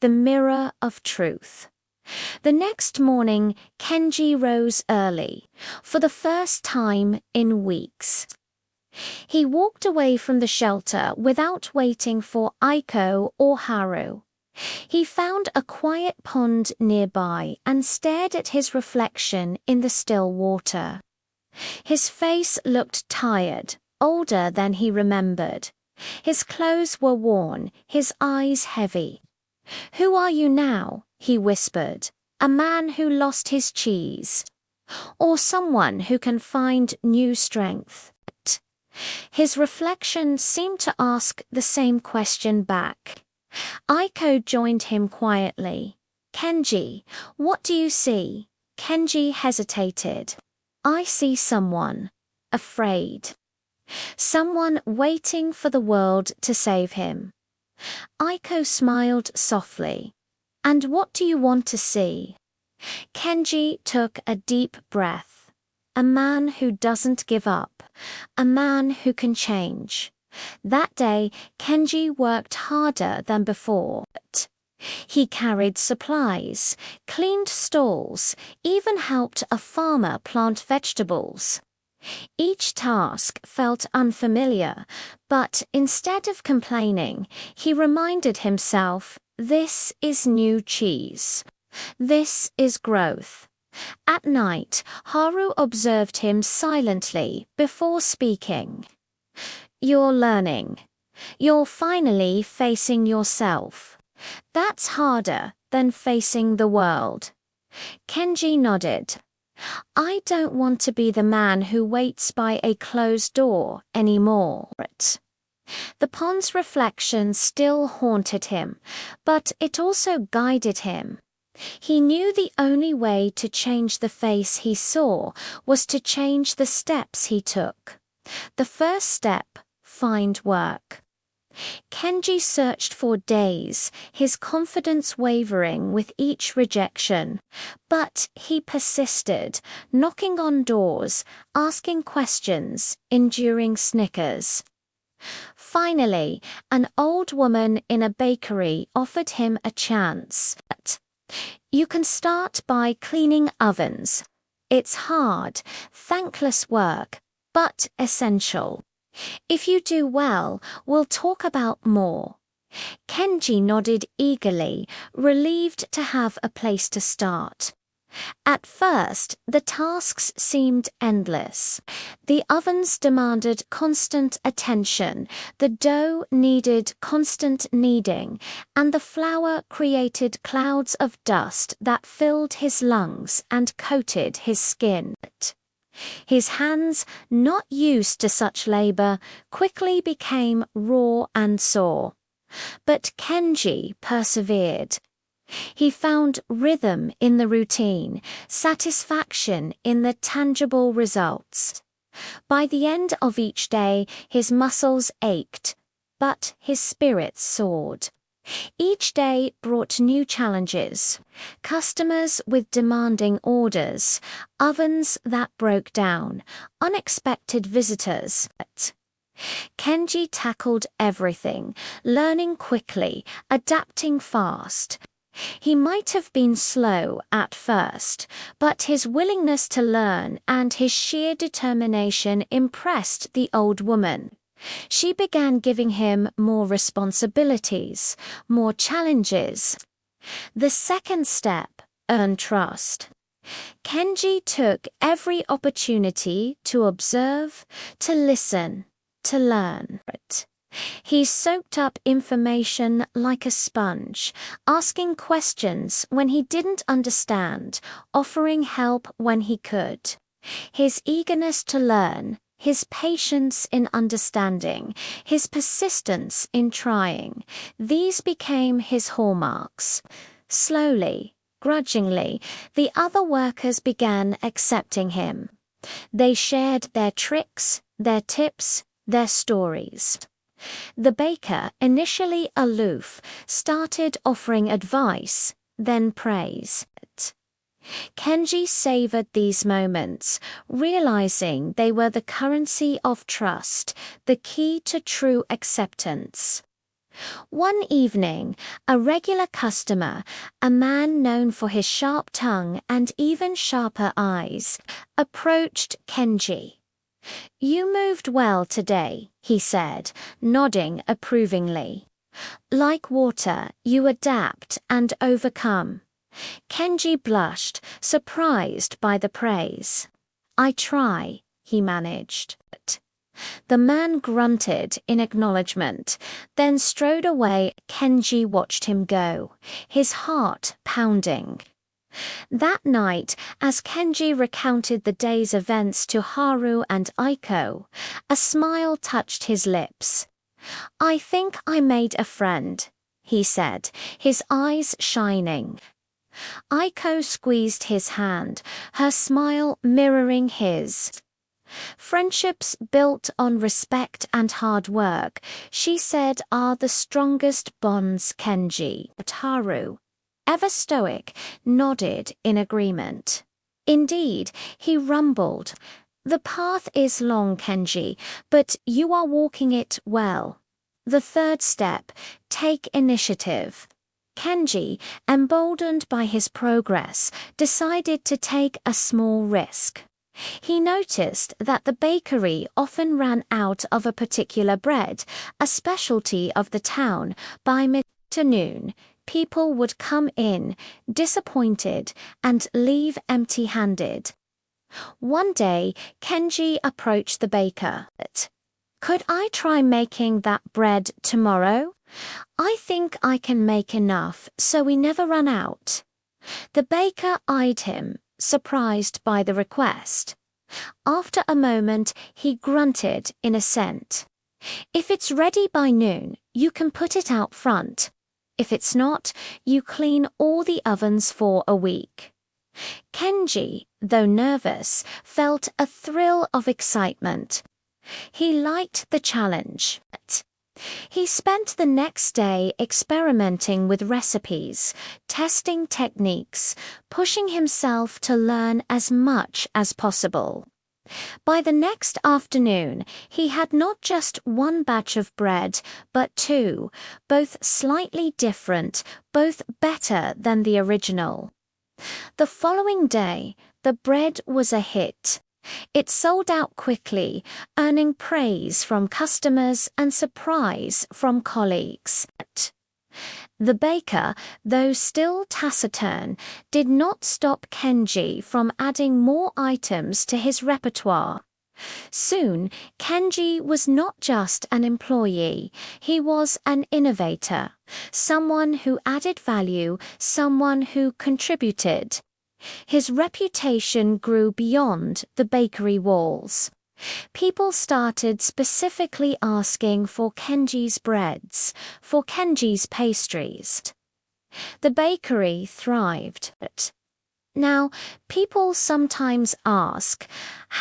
The mirror of truth. The next morning, Kenji rose early, for the first time in weeks. He walked away from the shelter without waiting for Aiko or Haru. He found a quiet pond nearby and stared at his reflection in the still water. His face looked tired, older than he remembered. His clothes were worn, his eyes heavy. "Who are you now?" he whispered. "A man who lost his cheese, or someone who can find new strength?" His reflection seemed to ask the same question back. Aiko joined him quietly. "Kenji, what do you see?" Kenji hesitated. "I see someone afraid. Someone waiting for the world to save him." Aiko smiled softly. "And what do you want to see?" Kenji took a deep breath. "A man who doesn't give up. A man who can change." That day, Kenji worked harder than before. He carried supplies, cleaned stalls, even helped a farmer plant vegetables. Each task felt unfamiliar, but instead of complaining, he reminded himself, "This is new cheese. This is growth." At night, Haru observed him silently before speaking. "You're learning. You're finally facing yourself. That's harder than facing the world." Kenji nodded. "I don't want to be the man who waits by a closed door anymore." The pond's reflection still haunted him, but it also guided him. He knew the only way to change the face he saw was to change the steps he took. The first step: find work. Kenji searched for days, his confidence wavering with each rejection. But he persisted, knocking on doors, asking questions, enduring snickers. Finally, an old woman in a bakery offered him a chance. "You can start by cleaning ovens. It's hard, thankless work, but essential. If you do well, we'll talk about more." Kenji nodded eagerly, relieved to have a place to start. At first, the tasks seemed endless. The ovens demanded constant attention, the dough needed constant kneading, and the flour created clouds of dust that filled his lungs and coated his skin. His hands, not used to such labor, quickly became raw and sore. But Kenji persevered. He found rhythm in the routine, satisfaction in the tangible results. By the end of each day, his muscles ached, but his spirits soared. Each day brought new challenges: customers with demanding orders, ovens that broke down, unexpected visitors. Kenji tackled everything, learning quickly, adapting fast. He might have been slow at first, but his willingness to learn and his sheer determination impressed the old woman. She began giving him more responsibilities, more challenges. The second step: earn trust. Kenji took every opportunity to observe, to listen, to learn. He soaked up information like a sponge, asking questions when he didn't understand, offering help when he could. His eagerness to learn, his patience in understanding, his persistence in trying, these became his hallmarks. Slowly, grudgingly, the other workers began accepting him. They shared their tricks, their tips, their stories. The baker, initially aloof, started offering advice, then praise. Kenji savored these moments, realizing they were the currency of trust, the key to true acceptance. One evening, a regular customer, a man known for his sharp tongue and even sharper eyes, approached Kenji. "You moved well today," he said, nodding approvingly. "Like water, you adapt and overcome." Kenji blushed, surprised by the praise. "I try," he managed. The man grunted in acknowledgement, then strode away. Kenji watched him go, his heart pounding. That night, as Kenji recounted the day's events to Haru and Aiko, a smile touched his lips. "I think I made a friend," he said, his eyes shining. Aiko squeezed his hand, her smile mirroring his. "Friendships built on respect and hard work," she said, "are the strongest bonds, Kenji." Haru, ever stoic, nodded in agreement. "Indeed," he rumbled. "The path is long, Kenji, but you are walking it well. The third step, take initiative." Kenji, emboldened by his progress, decided to take a small risk. He noticed that the bakery often ran out of a particular bread, a specialty of the town. By mid-afternoon, people would come in, disappointed, and leave empty-handed. One day, Kenji approached the baker. "Could I try making that bread tomorrow? I think I can make enough so we never run out." The baker eyed him, surprised by the request. After a moment, he grunted in assent. "If it's ready by noon, you can put it out front. If it's not, you clean all the ovens for a week." Kenji, though nervous, felt a thrill of excitement. He liked the challenge. He spent the next day experimenting with recipes, testing techniques, pushing himself to learn as much as possible. By the next afternoon, he had not just one batch of bread, but two, both slightly different, both better than the original. The following day, the bread was a hit. It sold out quickly, earning praise from customers and surprise from colleagues. The baker, though still taciturn, did not stop Kenji from adding more items to his repertoire. Soon, Kenji was not just an employee, he was an innovator, someone who added value, someone who contributed. His reputation grew beyond the bakery walls. People started specifically asking for Kenji's breads, for Kenji's pastries. The bakery thrived. Now, people sometimes ask,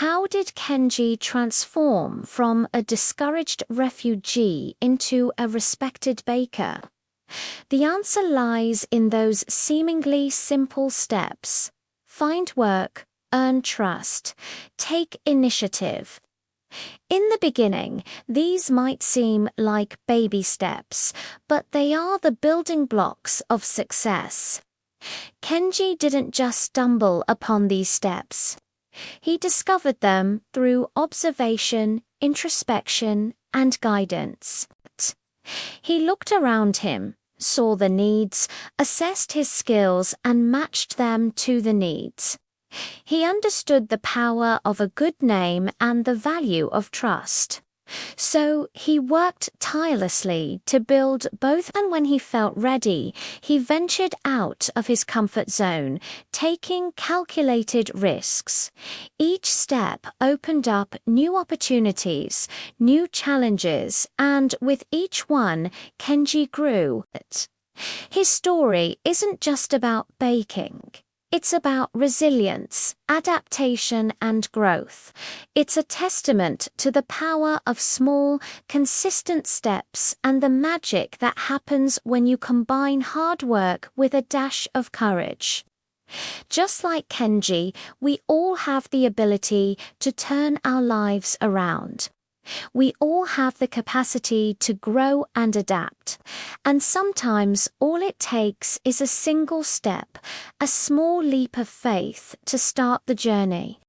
how did Kenji transform from a discouraged refugee into a respected baker? The answer lies in those seemingly simple steps. Find work, earn trust, take initiative. In the beginning, these might seem like baby steps, but they are the building blocks of success. Kenji didn't just stumble upon these steps. He discovered them through observation, introspection, and guidance. He looked around him, saw the needs, assessed his skills, and matched them to the needs. He understood the power of a good name and the value of trust. So he worked tirelessly to build both, and when he felt ready, he ventured out of his comfort zone, taking calculated risks. Each step opened up new opportunities, new challenges, and with each one, Kenji grew. His story isn't just about baking. It's about resilience, adaptation, and growth. It's a testament to the power of small, consistent steps and the magic that happens when you combine hard work with a dash of courage. Just like Kenji, we all have the ability to turn our lives around. We all have the capacity to grow and adapt, and sometimes all it takes is a single step, a small leap of faith to start the journey.